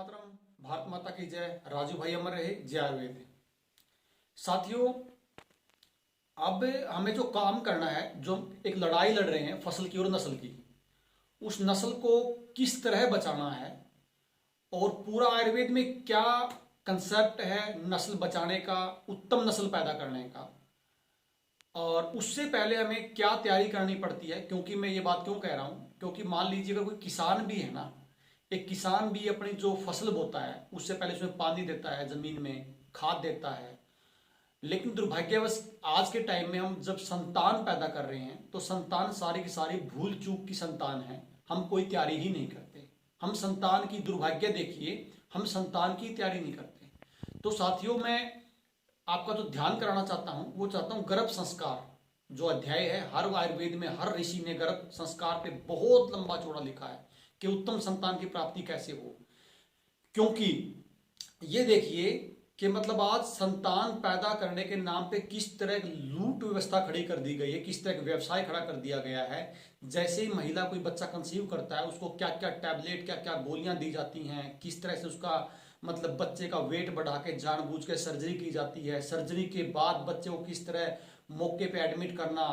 मातरम। भारत माता की जय। राजू भाई अमर रहे। जय आयुर्वेद। साथियों, अब हमें जो काम करना है, जो एक लड़ाई लड़ रहे हैं फसल की और नस्ल की, उस नस्ल को किस तरह बचाना है और पूरा आयुर्वेद में क्या कंसेप्ट है नस्ल बचाने का, उत्तम नस्ल पैदा करने का, और उससे पहले हमें क्या तैयारी करनी पड़ती है। क्योंकि मैं ये बात क्यों कह रहा हूं, क्योंकि मान लीजिए अगर कोई किसान भी है ना, एक किसान भी अपनी जो फसल बोता है उससे पहले उसमें पानी देता है, जमीन में खाद देता है। लेकिन दुर्भाग्यवश आज के टाइम में हम जब संतान पैदा कर रहे हैं तो संतान सारी की सारी भूल चूक की संतान है। हम कोई तैयारी ही नहीं करते। हम संतान की दुर्भाग्य देखिए, हम संतान की तैयारी नहीं करते। तो साथियों, मैं आपका जो ध्यान कराना चाहता हूं वो चाहता हूं गर्भ संस्कार जो अध्याय है। हर आयुर्वेद में हर ऋषि ने गर्भ संस्कार पे बहुत लंबा चौड़ा लिखा है कि उत्तम संतान की प्राप्ति कैसे हो। क्योंकि ये देखिए कि मतलब आज संतान पैदा करने के नाम पे किस तरह लूट व्यवस्था खड़ी कर दी गई है, किस तरह व्यवसाय खड़ा कर दिया गया है। जैसे ही महिला कोई बच्चा कंसीव करता है उसको क्या क्या टैबलेट, क्या क्या गोलियां दी जाती हैं, किस तरह से उसका मतलब बच्चे का वेट बढ़ा के जानबूझ के सर्जरी की जाती है। सर्जरी के बाद बच्चे को किस तरह मौके पे एडमिट करना,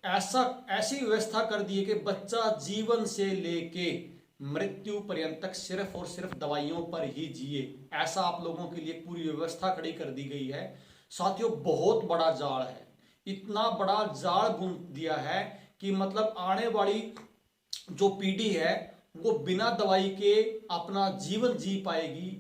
ऐसी व्यवस्था कर दी है कि बच्चा जीवन से लेके मृत्यु पर्यंत तक सिर्फ और सिर्फ दवाइयों पर ही जिए। ऐसा आप लोगों के लिए पूरी व्यवस्था खड़ी कर दी गई है। साथियों, बहुत बड़ा जाल है। इतना बड़ा जाल बुन दिया है कि मतलब आने वाली जो पीढ़ी है वो बिना दवाई के अपना जीवन जी पाएगी।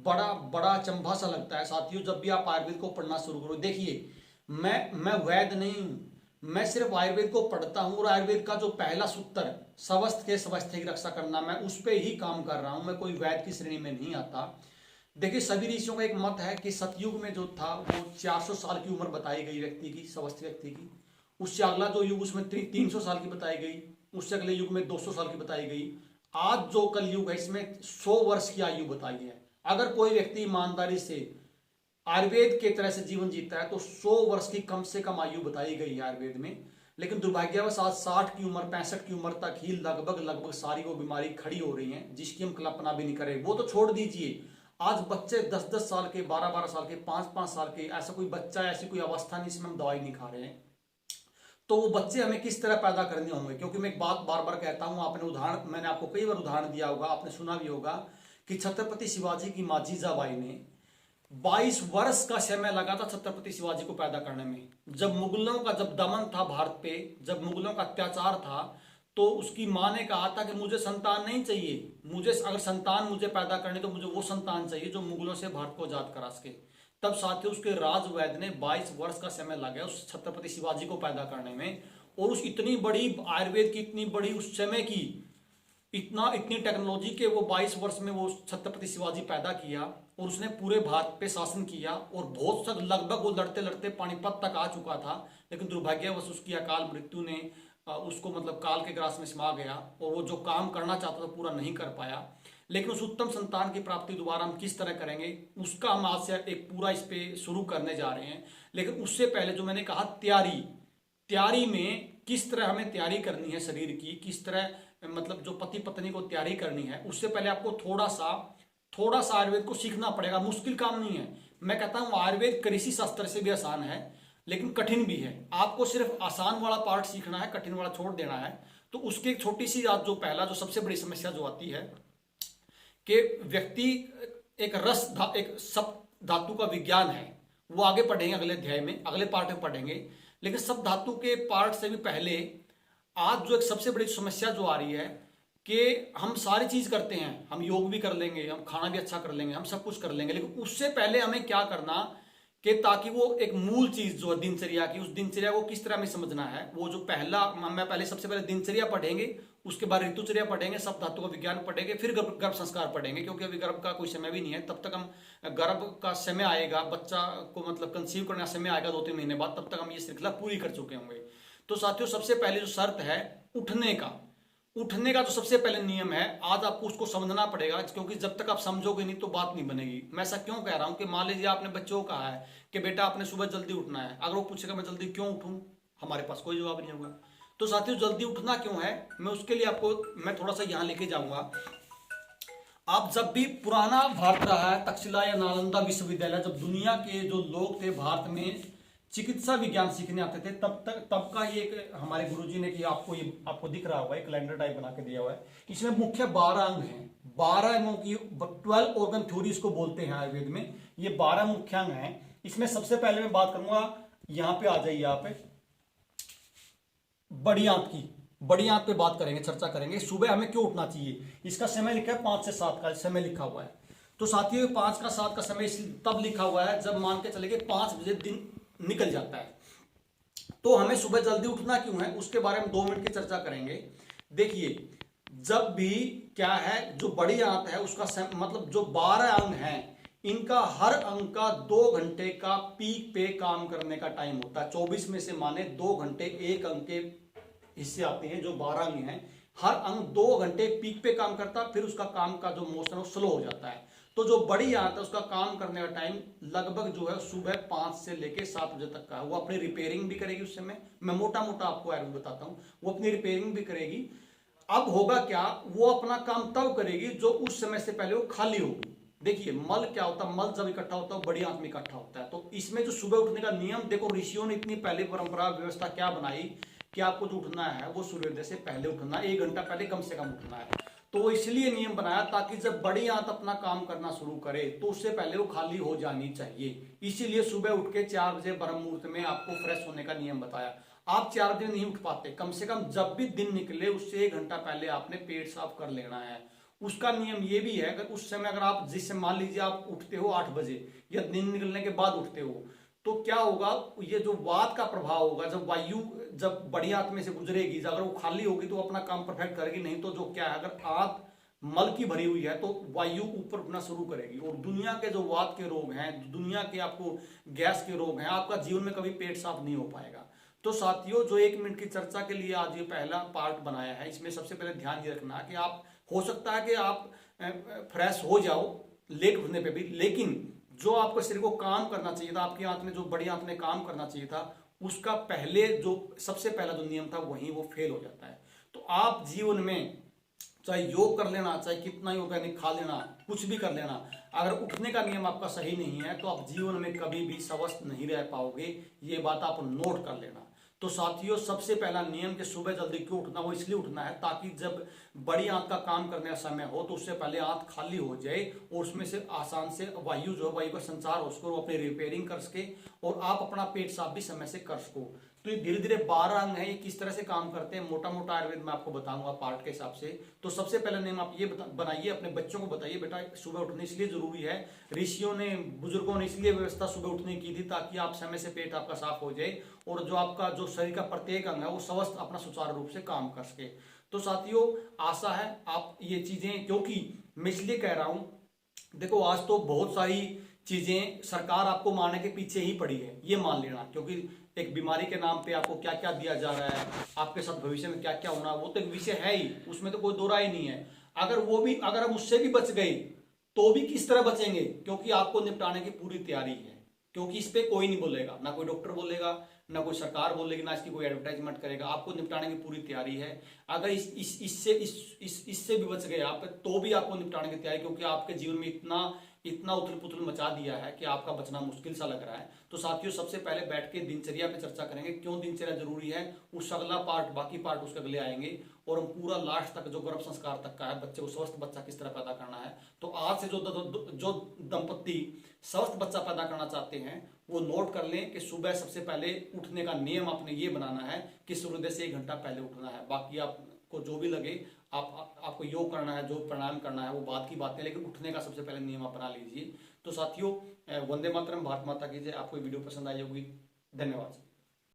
बड़ा बड़ा चंभा सा लगता है साथियों जब भी आप आयुर्वेद को पढ़ना शुरू करो। देखिए, मैं वैद्य नहीं हूं, मैं सिर्फ आयुर्वेद को पढ़ता हूं और आयुर्वेद का जो पहला सूत्र स्वस्थ के स्वास्थ्य की रक्षा करना, मैं उस पर ही काम कर रहा हूं। मैं कोई वैद्य की श्रेणी में नहीं आता। देखिए, सभी ऋषियों का एक मत है कि सतयुग में जो था वो 400 साल की उम्र बताई गई व्यक्ति की, स्वस्थ व्यक्ति की। उससे अगला जो युग उसमें 300 साल की बताई गई, उससे अगले युग में 200 साल की बताई गई। आज जो कल युग है इसमें 100 वर्ष की आयु बताई है। अगर कोई व्यक्ति ईमानदारी से आयुर्वेद के तरह से जीवन जीता है तो 100 वर्ष की कम से कम आयु बताई गई है आयुर्वेद में। लेकिन दुर्भाग्यवश आज 60 की उम्र 65 की उम्र तक ही लगभग सारी वो बीमारी खड़ी हो रही है जिसकी हम कल्पना भी नहीं करें। वो तो छोड़ दीजिए, आज बच्चे 10-10 साल के, 12-12 साल के, 5-5 साल के, ऐसा कोई बच्चा, ऐसी कोई अवस्था नहीं जिसमें हम दवाई नहीं खा रहे हैं। तो वो बच्चे हमें किस तरह पैदा करने होंगे। क्योंकि मैं एक बात बार बार कहता हूं, आपने उदाहरण, मैंने आपको कई बार उदाहरण दिया होगा, आपने सुना भी होगा कि छत्रपति शिवाजी की माँ जीजाबाई ने 22 वर्ष का समय लगा था छत्रपति शिवाजी को पैदा करने में। जब मुगलों का जब दमन था भारत पे, जब मुगलों का अत्याचार था, तो उसकी माँ ने कहा था कि मुझे संतान नहीं चाहिए, मुझे अगर संतान मुझे पैदा करनी तो मुझे वो संतान चाहिए जो मुगलों से भारत को आजाद करा सके। तब साथियों उसके राजवैद्य ने 22 वर्ष का समय लगा उस छत्रपति शिवाजी को पैदा करने में। और उस इतनी बड़ी आयुर्वेद की, इतनी बड़ी उस समय की इतनी टेक्नोलॉजी के वो 22 वर्ष में वो छत्रपति शिवाजी पैदा किया और उसने पूरे भारत पे शासन किया। और बहुत तक लगभग वो लड़ते लड़ते पानीपत तक आ चुका था। लेकिन दुर्भाग्यवश उसकी अकाल मृत्यु ने उसको मतलब काल के ग्रास में समा गया और वो जो काम करना चाहता था पूरा नहीं कर पाया। लेकिन उस उत्तम संतान की प्राप्ति दोबारा हम किस तरह करेंगे उसका हम आज से एक पूरा इस पे शुरू करने जा रहे हैं। लेकिन उससे पहले जो मैंने कहा तैयारी में किस तरह हमें तैयारी करनी है शरीर की, किस तरह मतलब जो पति पत्नी को तैयारी करनी है, उससे पहले आपको थोड़ा सा आयुर्वेद को सीखना पड़ेगा। मुश्किल काम नहीं है। मैं कहता हूं आयुर्वेद कृषि शास्त्र से भी आसान है लेकिन कठिन भी है। आपको सिर्फ आसान वाला पार्ट सीखना है, कठिन वाला छोड़ देना है। तो उसकी एक छोटी सी बात, जो पहला जो सबसे बड़ी समस्या जो आती है कि व्यक्ति एक सब धातु का विज्ञान है, वो आगे पढ़ेंगे अगले अध्याय में, अगले पार्ट में पढ़ेंगे। लेकिन सब धातु के पार्ट से भी पहले आज जो एक सबसे बड़ी समस्या जो आ रही है कि हम सारी चीज करते हैं, हम योग भी कर लेंगे, हम खाना भी अच्छा कर लेंगे, हम सब कुछ कर लेंगे, लेकिन उससे पहले हमें क्या करना कि ताकि वो एक मूल चीज जो है दिनचर्या की, उस दिनचर्या को किस तरह हमें समझना है। वो जो सबसे पहले दिनचर्या पढ़ेंगे, उसके बाद ऋतुचर्या पढ़ेंगे, सब धातु का विज्ञान पढ़ेंगे, फिर गर्भ संस्कार पढ़ेंगे। क्योंकि अभी गर्भ का कोई समय भी नहीं है। तब तक हम गर्भ का समय आएगा, बच्चा को मतलब कंसीव करने का समय आएगा 2-3 महीने बाद, तब तक हम ये श्रृंखला पूरी कर चुके होंगे। तो साथियों, सबसे पहले जो शर्त है उठने का जो सबसे पहले नियम है, आज आपको उसको समझना पड़ेगा। क्योंकि जब तक आप समझोगे नहीं तो बात नहीं बनेगी। मैं ऐसा क्यों कह रहा हूं कि मान लीजिए आपने बच्चों को कहा है कि बेटा आपने सुबह जल्दी उठना है, अगर वो पूछेगा मैं जल्दी क्यों उठूं, हमारे पास कोई जवाब नहीं होगा। तो साथियों, जल्दी उठना क्यों है, मैं उसके लिए आपको मैं थोड़ा सा यहां लेके जाऊंगा। आप जब भी पुराना भारत रहा है, तक्षशिला या नालंदा विश्वविद्यालय, जब दुनिया के जो लोग थे भारत में चिकित्सा विज्ञान सीखने आते थे, तब का ये एक हमारे गुरुजी ने कि आपको दिख रहा होगा, एक कैलेंडर टाइप बना के दिया हुआ है। इसमें मुख्य 12 अंग हैं। 12 अंगों की 12 ऑर्गन थ्योरी इसको बोलते हैं आयुर्वेद में। ये 12 मुख्य अंग हैं। इसमें सबसे पहले मैं बात करूंगा, यहां पे आ जाइए आप, बड़ी आंत की। बड़ी आंत पे बात करेंगे, चर्चा करेंगे। सुबह हमें क्यों उठना चाहिए, इसका समय लिखा है 5 से 7 का समय लिखा हुआ है। तो साथियों 5 का 7 का समय तब लिखा हुआ है जब मान के चले कि 5 बजे दिन निकल जाता है। तो हमें सुबह जल्दी उठना क्यों है, उसके बारे में 2 मिनट की चर्चा करेंगे। देखिए, जब भी क्या है, जो बड़ी आंत है उसका मतलब जो 12 अंग हैं, इनका हर अंग का 2 घंटे का पीक पे काम करने का टाइम होता है। 24 में से माने 2 घंटे एक अंग के हिस्से आते हैं। जो 12 अंग हैं, हर अंग 2 घंटे पीक पे काम करता है, फिर उसका काम का जो मोशन है स्लो हो जाता है। तो जो बड़ी आंत है उसका काम करने का टाइम लगभग जो है सुबह 5 से लेके 7 बजे तक का है। वो अपनी रिपेयरिंग भी करेगी उस समय, मैं मोटा मोटा आपको आयुर्वेद बताता हूँ, वो अपनी रिपेयरिंग भी करेगी। अब होगा क्या, वो अपना काम तब करेगी जो उस समय से पहले वो खाली होगी। देखिए, मल क्या होता है, मल जब इकट्ठा होता है बड़ी आंत में इकट्ठा होता है। तो इसमें जो सुबह उठने का नियम, देखो ऋषियों ने इतनी पहले परंपरा व्यवस्था क्या बनाई कि आपको जो उठना है वो सूर्योदय से पहले उठना है, 1 घंटा पहले कम से कम उठना है। तो वो इसलिए नियम बनाया ताकि जब बड़ी आंत अपना काम करना शुरू करे तो उससे पहले वो खाली हो जानी चाहिए। इसीलिए सुबह उठ के 4 बजे ब्रह्म मुहूर्त में आपको फ्रेश होने का नियम बताया। आप 4 बजे नहीं उठ पाते, कम से कम जब भी दिन निकले उससे 1 घंटा पहले आपने पेट साफ कर लेना है। उसका नियम ये भी है, अगर उस समय अगर आप जिससे मान लीजिए आप उठते हो 8 बजे या दिन निकलने के बाद उठते हो, तो क्या होगा, ये जो वात का प्रभाव होगा, जब वायु जब बड़ी आंत में से गुजरेगी, अगर वो खाली होगी तो अपना काम परफेक्ट करेगी। नहीं तो जो क्या है, अगर आंत मल की भरी हुई है तो वायु ऊपर उठना शुरू करेगी। और दुनिया के जो वात के रोग हैं, दुनिया के आपको गैस के रोग हैं, आपका जीवन में कभी पेट साफ नहीं हो पाएगा। तो साथियों, जो 1 मिनट की चर्चा के लिए आज ये पहला पार्ट बनाया है, इसमें सबसे पहले ध्यान ये रखना कि आप, हो सकता है कि आप फ्रेश हो जाओ लेट उठने पे भी, लेकिन जो आपको शरीर को काम करना चाहिए था, आपकी आंत में जो बड़ी आंत में काम करना चाहिए था, उसका पहले जो सबसे पहला जो नियम था वही वो फेल हो जाता है। तो आप जीवन में चाहे योग कर लेना, चाहे कितना ही ऑर्गेनिक खा लेना, कुछ भी कर लेना, अगर उठने का नियम आपका सही नहीं है तो आप जीवन में कभी भी स्वस्थ नहीं रह पाओगे। ये बात आप नोट कर लेना। तो साथियों, सबसे पहला नियम कि सुबह जल्दी क्यों उठना, वो इसलिए उठना है ताकि जब बड़ी आंत का काम करने का समय हो तो उससे पहले आंत खाली हो जाए और उसमें से आसान से वायु जो वायु का संचार हो सको, अपनी रिपेयरिंग कर सके और आप अपना पेट साफ भी समय से कर सको। तो ये धीरे धीरे 12 अंग है, ये किस तरह से काम करते हैं मोटा मोटा आयुर्वेद में आपको बताऊंगा पार्ट के हिसाब से। तो सबसे पहले नियम आप ये बनाइए, अपने बच्चों को बताइए, बेटा सुबह उठने इसलिए जरूरी है, ऋषियों ने बुजुर्गों ने इसलिए व्यवस्था सुबह उठने की थी ताकि आप समय से पेट आपका साफ हो जाए और जो आपका जो शरीर का प्रत्येक अंग है वो स्वस्थ अपना सुचारू रूप से काम कर सके। तो साथियों, आशा है आप ये चीजें, क्योंकि मैं इसलिए कह रहा हूं, देखो आज तो बहुत सारी चीजें सरकार आपको मारने के पीछे ही पड़ी है, ये मान लेना, क्योंकि एक बीमारी के नाम पे आपको क्या क्या दिया जा रहा है, आपके साथ भविष्य में क्या क्या होना, वो तो एक विषय है ही, उसमें तो कोई दो राय नहीं है। अगर हम उससे भी बच गए तो भी किस तरह बचेंगे, क्योंकि आपको निपटाने की पूरी तैयारी है। क्योंकि इस पे कोई नहीं बोलेगा, ना कोई डॉक्टर बोलेगा, ना कोई सरकार बोलेगी, ना इसकी कोई एडवर्टाइजमेंट करेगा, आपको निपटाने की पूरी तैयारी है। अगर इससे भी बच गए आप तो भी आपको निपटाने की तैयारी, क्योंकि आपके जीवन में इतना उथल पुथल मचा दिया है कि आपका बचना मुश्किल सा लग रहा है। तो साथियों, सबसे पहले बैठ के दिनचर्या पे चर्चा करेंगे, क्यों दिनचर्या जरूरी है, उस अगला पार्ट, बाकी पार्ट उसके अगले आएंगे। और हम पूरा लास्ट तक जो गर्भ संस्कार तक का है, बच्चे को स्वस्थ बच्चा किस तरह पैदा करना है, तो आज से जो दंपत्ति स्वस्थ बच्चा पैदा करना चाहते हैं वो नोट कर लें कि सुबह सबसे पहले उठने का नियम आपने ये बनाना है कि सूर्योदय से 1 घंटा पहले उठना है। बाकी आपको जो भी लगे, आपको योग करना है, जो प्राणायाम करना है, वो बात की बात है, लेकिन उठने का सबसे पहले नियम आप बना लीजिए। तो साथियों, वंदे मातरम, भारत माता की जय। आपको वीडियो पसंद आई होगी, धन्यवाद।